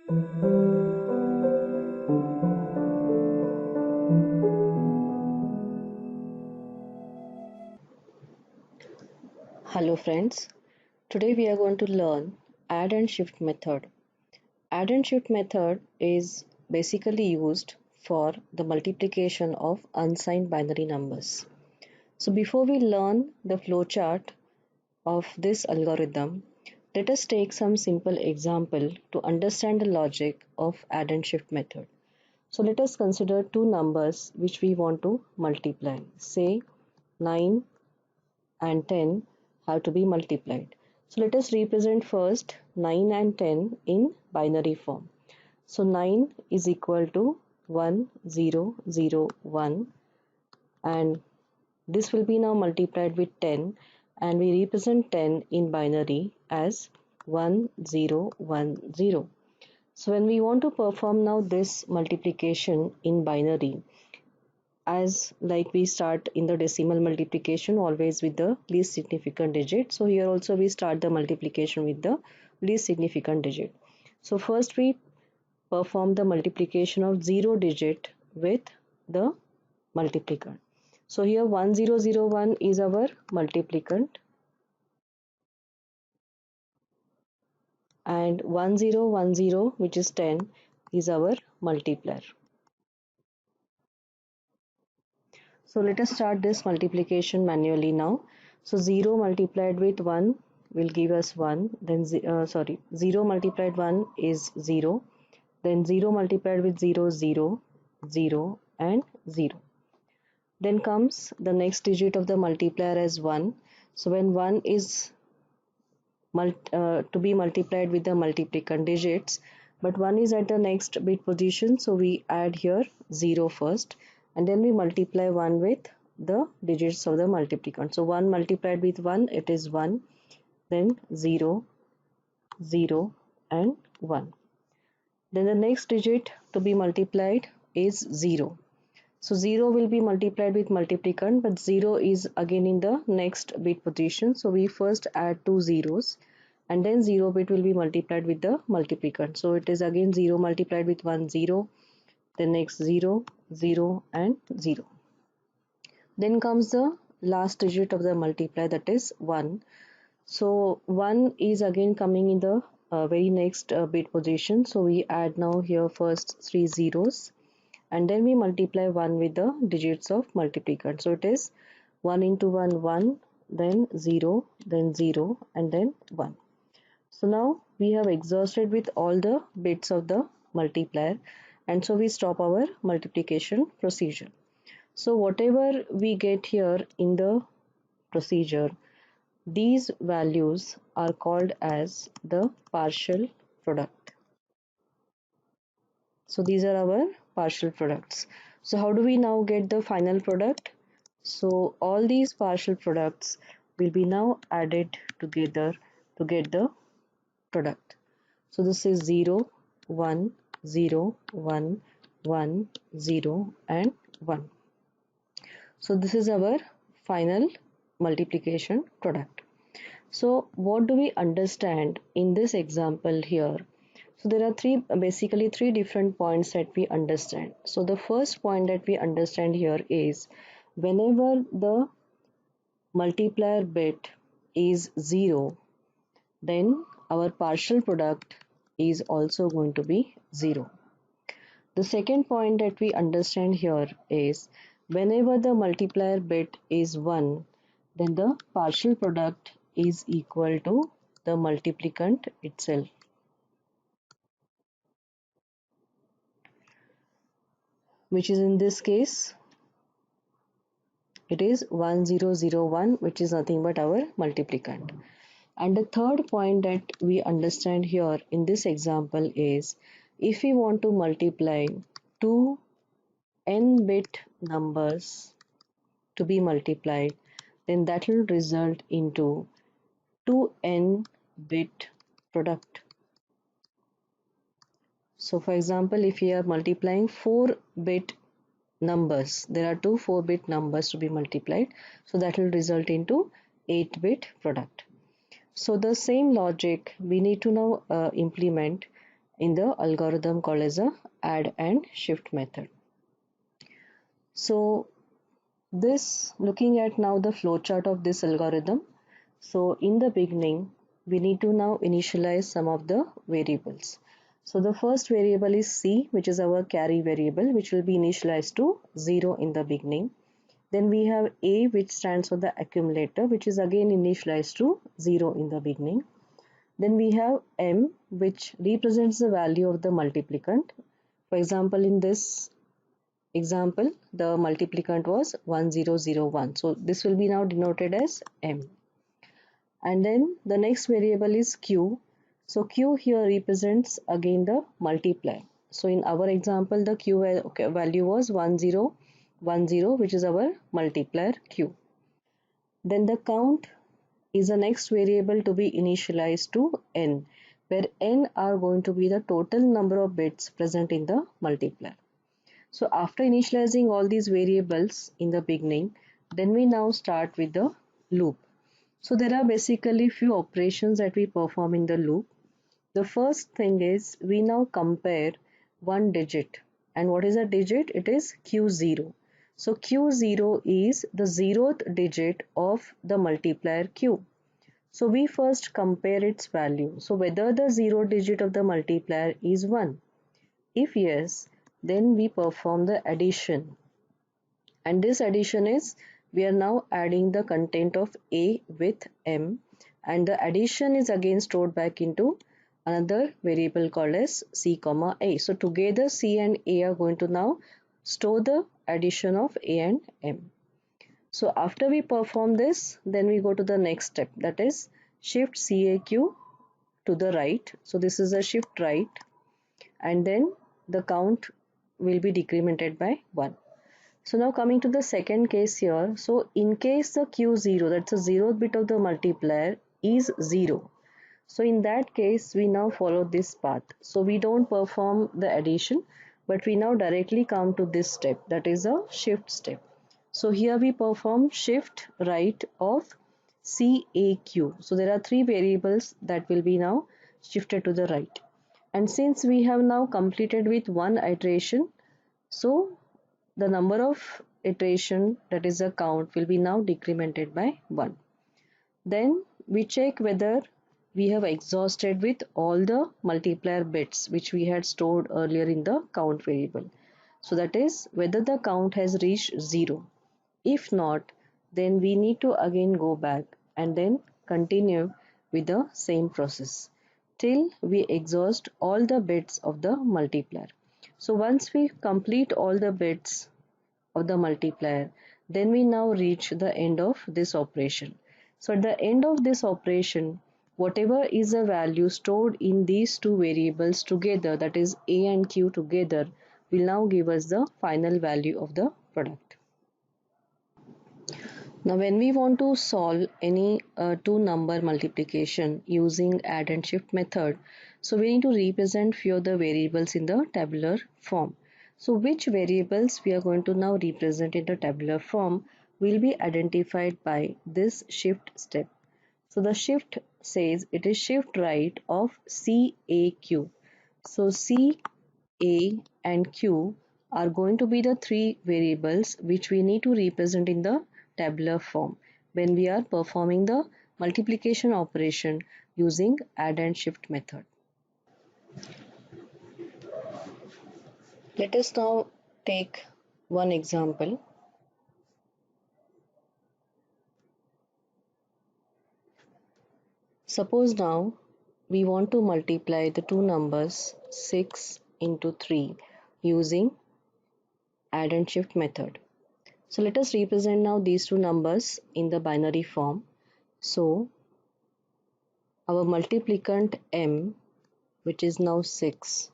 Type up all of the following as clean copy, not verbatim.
Hello friends, today we are going to learn add and shift method. Add and shift method is basically used for the multiplication of unsigned binary numbers. So before we learn the flowchart of this algorithm, let us take some simple example to understand the logic of add and shift method. So let us consider two numbers which we want to multiply. Say 9 and 10 have to be multiplied. So let us represent first 9 and 10 in binary form. So 9 is equal to 1001 and this will be now multiplied with 10 and we represent 10 in binary as 1010. So when we want to perform now this multiplication in binary, as like we start in the decimal multiplication always with the least significant digit, so here also we start the multiplication with the least significant digit. So first we perform the multiplication of 0 digit with the multiplicand. So here 1001 is our multiplicand and 1010, which is 10, is our multiplier. So let us start this multiplication manually now. So 0 multiplied with 1 will give us 1. Then 0 multiplied 1 is 0. Then 0 multiplied with 0, 0, 0 and 0. Then comes the next digit of the multiplier as 1. So when 1 is to be multiplied with the multiplicand digits, but 1 is at the next bit position, so we add here 0 first and then we multiply 1 with the digits of the multiplicand. So 1 multiplied with 1, it is 1, then 0, 0 and 1. Then the next digit to be multiplied is 0. So 0 will be multiplied with multiplicand, but 0 is again in the next bit position. So we first add two zeros and then 0 bit will be multiplied with the multiplicand. So it is again 0 multiplied with 1, 0, the next 0, 0 and 0. Then comes the last digit of the multiplier, that is 1. So 1 is again coming in the very next bit position. So we add now here first 3 zeros and then we multiply 1 with the digits of multiplicand. So it is 1 into 1, 1, then 0, and then 1. So now we have exhausted with all the bits of the multiplier and so we stop our multiplication procedure. So whatever we get here in the procedure, these values are called as the partial product. So these are our partial products. So how do we now get the final product? So all these partial products will be now added together to get the product. So this is 0, 1, 0, 1, 1, 0 and 1. So this is our final multiplication product. So what do we understand in this example here? So there are basically three different points that we understand. So the first point that we understand here is whenever the multiplier bit is 0, then our partial product is also going to be 0. The second point that we understand here is whenever the multiplier bit is 1, then the partial product is equal to the multiplicand itself. Which is in this case, it is 1001, which is nothing but our multiplicand. And the third point that we understand here in this example is if we want to multiply two n-bit numbers to be multiplied, then that will result into 2n-bit product. So for example, if we are multiplying 4-bit numbers, there are two 4-bit numbers to be multiplied, so that will result into 8-bit product. So the same logic we need to now implement in the algorithm called as a add and shift method. So this, looking at now the flowchart of this algorithm. So in the beginning, we need to now initialize some of the variables. So the first variable is C, which is our carry variable, which will be initialized to 0 in the beginning. Then we have A, which stands for the accumulator, which is again initialized to 0 in the beginning. Then we have M, which represents the value of the multiplicand. For example, in this example, the multiplicand was 1001. So this will be now denoted as M. And then the next variable is Q. So Q here represents again the multiplier. So in our example, the Q value was 1010, which is our multiplier Q. Then the count is the next variable to be initialized to N, where N are going to be the total number of bits present in the multiplier. So after initializing all these variables in the beginning, then we now start with the loop. So there are basically few operations that we perform in the loop. The first thing is we now compare one digit. And what is a digit? It is Q0. So Q0 is the 0th digit of the multiplier Q. So we first compare its value. So whether the 0 digit of the multiplier is 1. If yes, then we perform the addition. And this addition is, we are now adding the content of A with M, and the addition is again stored back into another variable called as C comma A. So together C and A are going to now store the addition of A and M. So after we perform this, then we go to the next step, that is shift CAQ to the right. So this is a shift right, and then the count will be decremented by 1. So now coming to the second case here. So in case the Q0, that's the 0th bit of the multiplier, is 0. So in that case, we now follow this path. So we don't perform the addition, but we now directly come to this step, that is a shift step. So here we perform shift right of CAQ. So there are three variables that will be now shifted to the right. And since we have now completed with one iteration, so the number of iteration, that is the count, will be now decremented by 1. Then we check whether we have exhausted with all the multiplier bits which we had stored earlier in the count variable. So that is whether the count has reached 0. If not, then we need to again go back and then continue with the same process till we exhaust all the bits of the multiplier. So once we complete all the bits of the multiplier, then we now reach the end of this operation. So at the end of this operation, whatever is the value stored in these two variables together, that is A and Q together, will now give us the final value of the product. Now when we want to solve any two number multiplication using add and shift method, so we need to represent few of the variables in the tabular form. So which variables we are going to now represent in the tabular form will be identified by this shift step. So the shift says it is shift right of CAQ. So C, A and Q are going to be the three variables which we need to represent in the tabular form when we are performing the multiplication operation using add and shift method. Let us now take one example. Suppose now we want to multiply the two numbers 6 into 3 using add and shift method. So let us represent now these two numbers in the binary form. So our multiplicand m, which is now 6.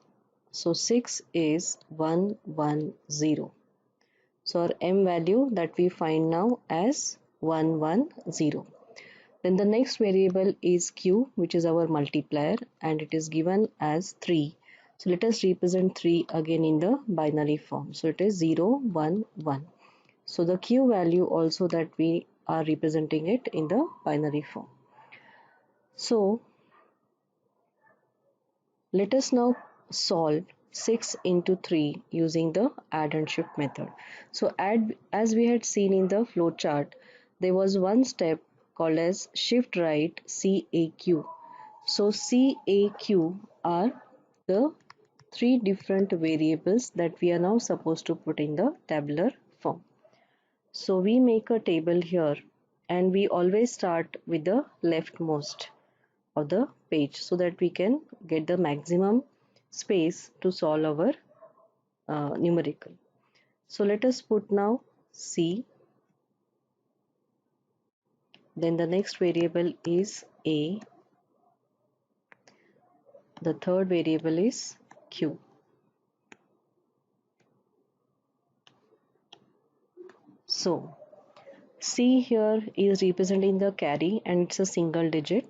So 6 is 110. So our m value that we find now as 110. Then the next variable is q, which is our multiplier, and it is given as 3. So let us represent 3 again in the binary form. So it is 0, 1, 1. So the q value also that we are representing it in the binary form. So let us now solve 6 into 3 using the add and shift method. So as we had seen in the flow chart, there was one step called as shift right CAQ. So CAQ are the three different variables that we are now supposed to put in the tabular form. So we make a table here and we always start with the leftmost of the page so that we can get the maximum space to solve our numerical. So let us put now C, then the next variable is A, the third variable is Q. So C here is representing the carry and it's a single digit,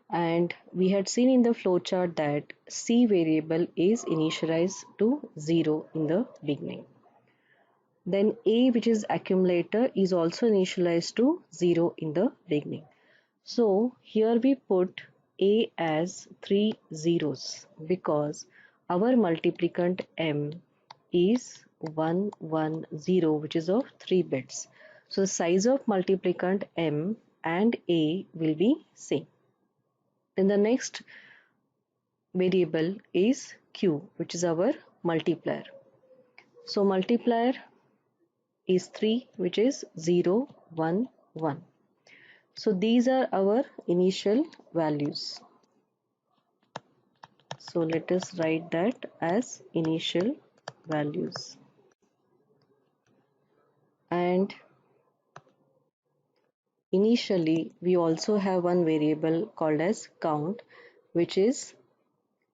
and we had seen in the flowchart that C variable is initialized to 0 in the beginning. Then A, which is accumulator, is also initialized to 0 in the beginning. So here we put A as 3 zeros because our multiplicand M is 110, which is of 3 bits. So the size of multiplicand M and A will be same. Then the next variable is Q, which is our multiplier. So multiplier is 3, which is 0, 1, 1. So these are our initial values. So let us write that as initial values. And initially we also have one variable called as count, which is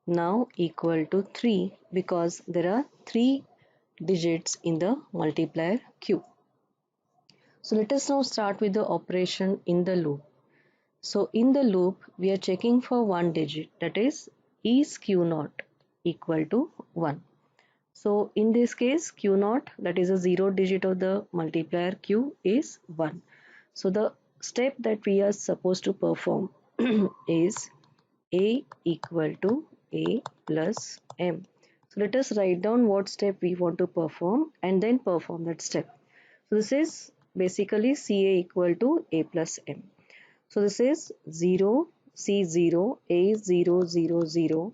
now equal to 3 because there are 3 digits in the multiplier Q. So let us now start with the operation in the loop. So in the loop we are checking for one digit, that is Q naught equal to 1. So in this case Q naught, that is a 0 digit of the multiplier Q, is 1. So the step that we are supposed to perform is A equal to A plus M. So let us write down what step we want to perform and then perform that step. So this is basically CA equal to A plus M. So this is 0, C0, A0, 0, 0,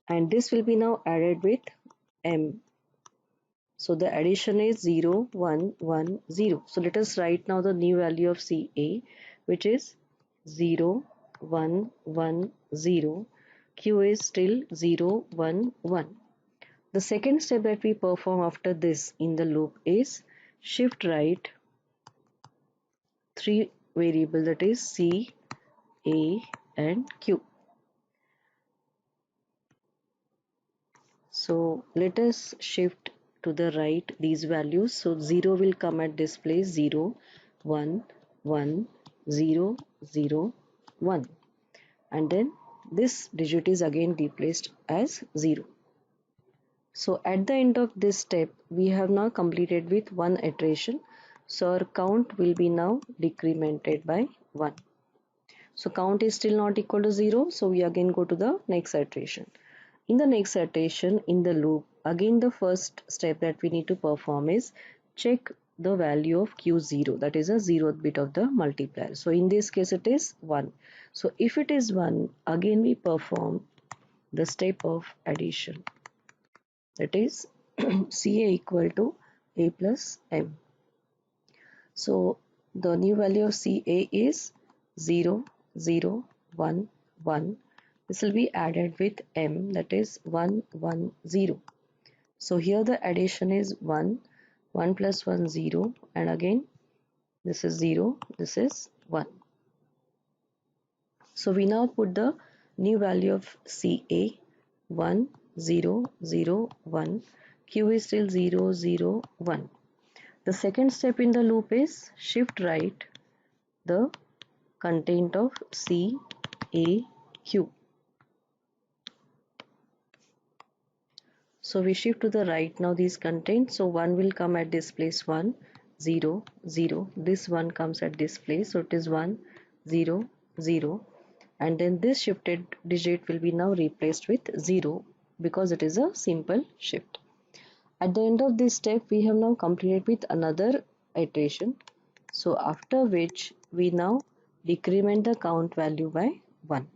and this will be now added with M. So the addition is 0, 1, 1, 0. So let us write now the new value of CA, which is 0, 1, 1, 0. Q is still 0, 1, 1. The second step that we perform after this in the loop is shift right 3 variables, that is C, A and Q. So let us shift to the right these values. So 0 will come at this place, 0, 1, 1, 0, 0, 1. And then this digit is again replaced as 0. So at the end of this step, we have now completed with one iteration. So our count will be now decremented by 1. So count is still not equal to 0. So we again go to the next iteration. In the next iteration in the loop, again the first step that we need to perform is check the value of Q0, that is a 0th bit of the multiplier. So in this case it is 1. So if it is 1, again we perform the step of addition, that is CA equal to A plus M. So the new value of CA is 0, 0, 1, 1. This will be added with M, that is 1, 1, 0. So here the addition is 1, 1 plus 1, 0, and again this is 0, this is 1. So we now put the new value of CA, 1, 0, 0, 1. Q is still 0, 0, 1. The second step in the loop is shift right the content of C, A, Q. So we shift to the right now these contents. So 1 will come at this place, 1, 0, 0. This 1 comes at this place. So it is 1, 0, 0. And then this shifted digit will be now replaced with 0. because it is a simple shift. At the end of this step, we have now completed with another iteration. So after which we now decrement the count value by 1.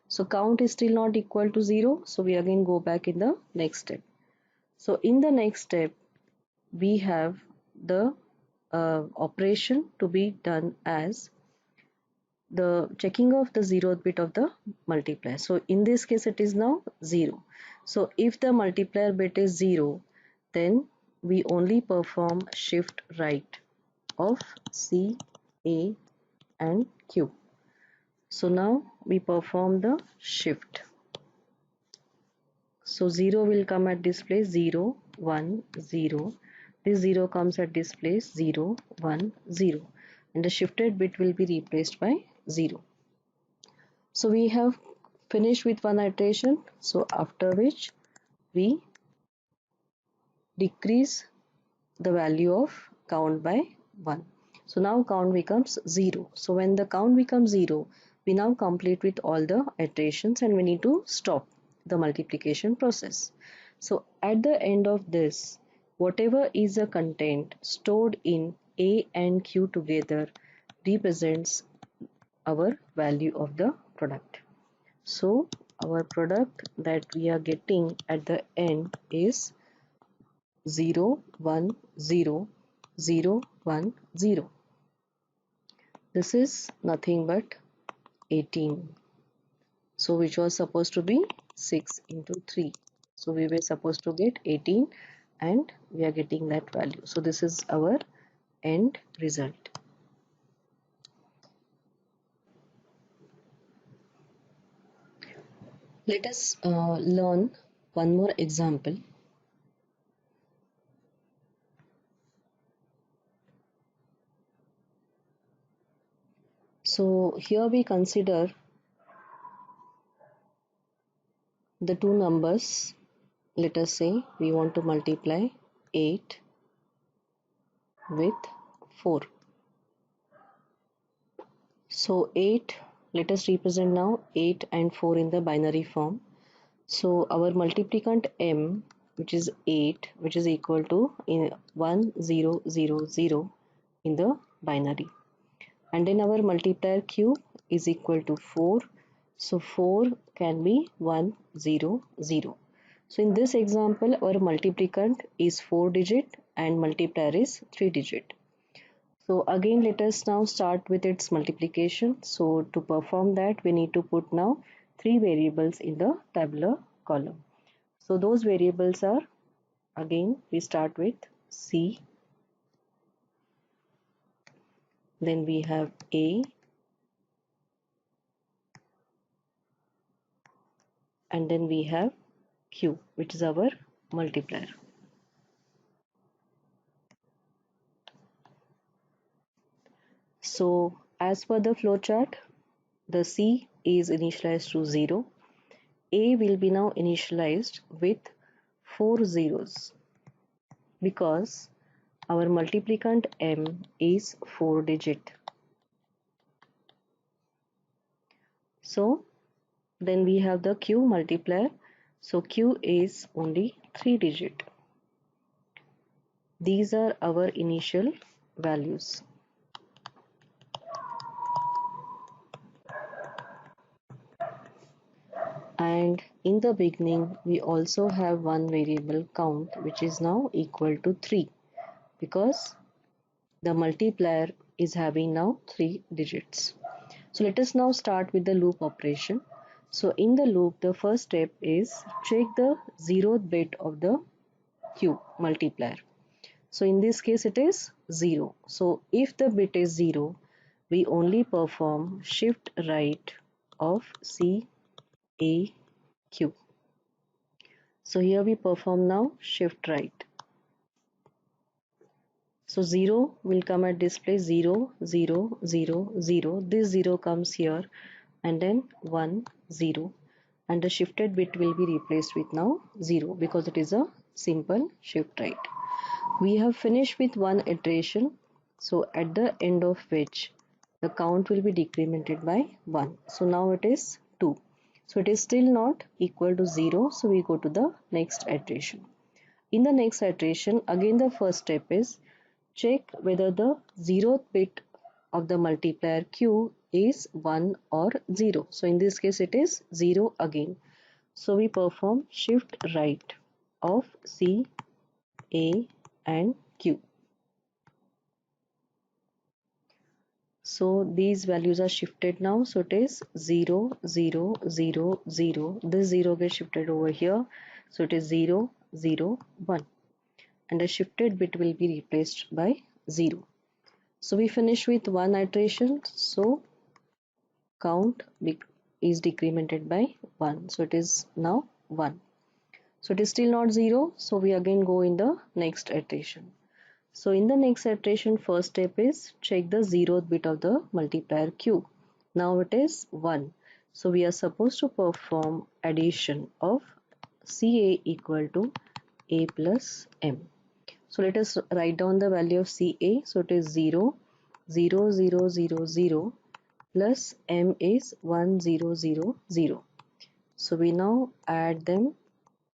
So count is still not equal to 0. So we again go back in the next step. So in the next step, we have the operation to be done as the checking of the 0th bit of the multiplier. So in this case it is now 0. So if the multiplier bit is 0, then we only perform shift right of C, A and Q. So now we perform the shift. So 0 will come at this place, 0, 1, 0. This 0 comes at this place, 0, 1, 0. And the shifted bit will be replaced by 0. So we have finished with one iteration. So after which we decrease the value of count by 1. So now count becomes 0. So when the count becomes 0, we now complete with all the iterations and we need to stop the multiplication process. So at the end of this, whatever is the content stored in A and Q together represents our value of the product. So our product that we are getting at the end is 0, 1, 0, 0, 1, 0. This is nothing but 18. So which was supposed to be 6 into 3. So we were supposed to get 18 and we are getting that value. So this is our end result. Let us learn one more example. So here we consider the two numbers. Let us say we want to multiply 8 with 4. So 8, let us represent now 8 and 4 in the binary form. So our multiplicand m, which is 8, which is equal to 1 0 0 0 in the binary. And then our multiplier q is equal to 4. So 4 can be 1 0 0. So in this example, our multiplicand is 4 digit and multiplier is 3 digit. So again, let us now start with its multiplication. So to perform that, we need to put now 3 variables in the tabular column. So those variables are, again we start with C, then we have A, and then we have Q, which is our multiplier. So as per the flowchart, the C is initialized to 0. A will be now initialized with 4 zeros because our multiplicand m is 4 digit. So then we have the Q multiplier. So Q is only 3 digit. These are our initial values. And in the beginning, we also have one variable count, which is now equal to 3 because the multiplier is having now 3 digits. So let us now start with the loop operation. So in the loop, the first step is check the 0th bit of the Q multiplier. So in this case, it is 0. So if the bit is 0, we only perform shift right of C, A, Q. So here we perform now shift right. So 0 will come at display 0, 0, 0, 0. This 0 comes here and then 1, 0. And the shifted bit will be replaced with now 0 because it is a simple shift right. We have finished with one iteration. So at the end of which the count will be decremented by 1. So now it is 2. So it is still not equal to 0, so we go to the next iteration. In the next iteration, again the first step is check whether the 0th bit of the multiplier q is 1 or 0. So in this case it is 0 again. So we perform shift right of C, A and Q. So these values are shifted now. So it is 0, 0, 0, 0. This 0 gets shifted over here. So it is 0, 0, 1. And the shifted bit will be replaced by 0. So we finish with one iteration. So count is decremented by 1. So it is now 1. So it is still not 0. So we again go in the next iteration. So in the next iteration, first step is check the 0th bit of the multiplier q. Now it is 1. So we are supposed to perform addition of CA equal to A plus M. So let us write down the value of CA. So it is 0, 0, 0, 0, 0 plus M is 1, 0, 0, 0. So we now add them.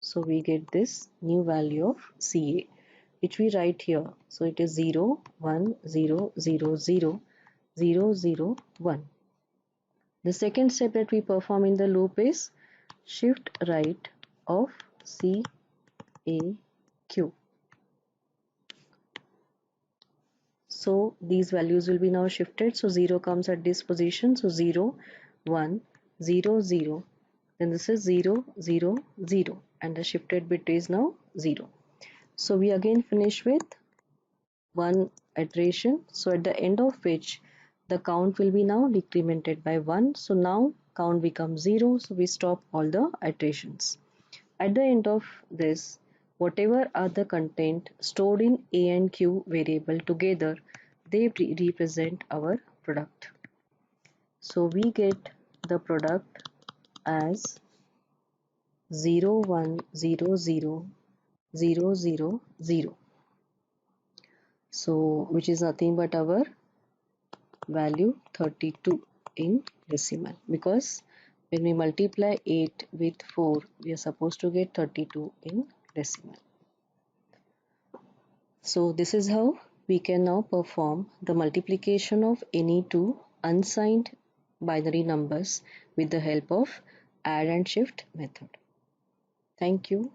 So we get this new value of CA, which we write here. So it is 0, 1, 0, 0, 0, 0, 0, 1. The second step that we perform in the loop is shift right of C, A, Q. So these values will be now shifted. So 0 comes at this position. So 0, 1, 0, 0. Then this is 0, 0, 0. And the shifted bit is now 0. So we again finish with one iteration. So at the end of which the count will be now decremented by 1. So now count becomes 0. So we stop all the iterations. At the end of this, whatever are the content stored in A and Q variable together, they represent our product. So we get the product as 0, 1, 0, 0, 0, 0, 0. So which is nothing but our value 32 in decimal, because when we multiply 8 with 4 we are supposed to get 32 in decimal. So this is how we can now perform the multiplication of any two unsigned binary numbers with the help of add and shift method. Thank you.